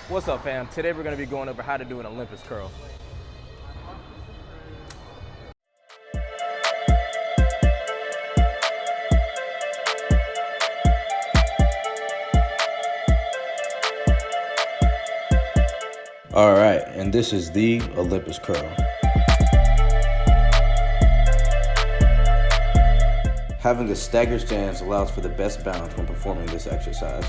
What's up, fam? Today we're going to be going over how to do an Olympus curl. All right, and this is the Olympus Curl. Having a staggered stance allows for the best balance when performing this exercise.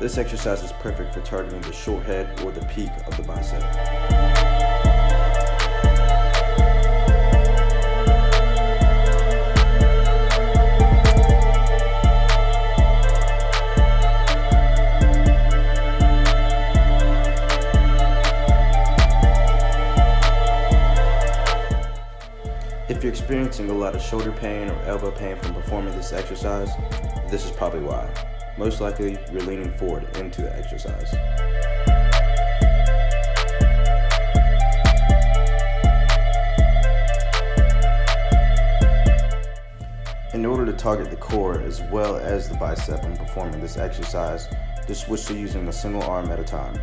This exercise is perfect for targeting the short head or the peak of the bicep. If you're experiencing a lot of shoulder pain or elbow pain from performing this exercise, this is probably why. Most likely, you're leaning forward into the exercise. In order to target the core as well as the bicep when performing this exercise, just switch to using a single arm at a time.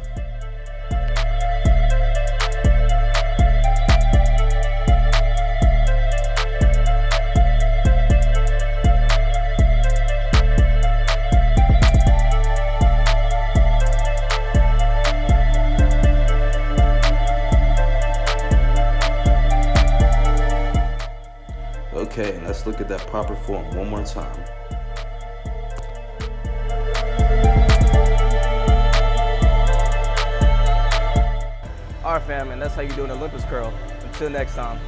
Okay, let's look at that proper form one more time. Alright, fam, and that's how you do an Olympus curl. Until next time.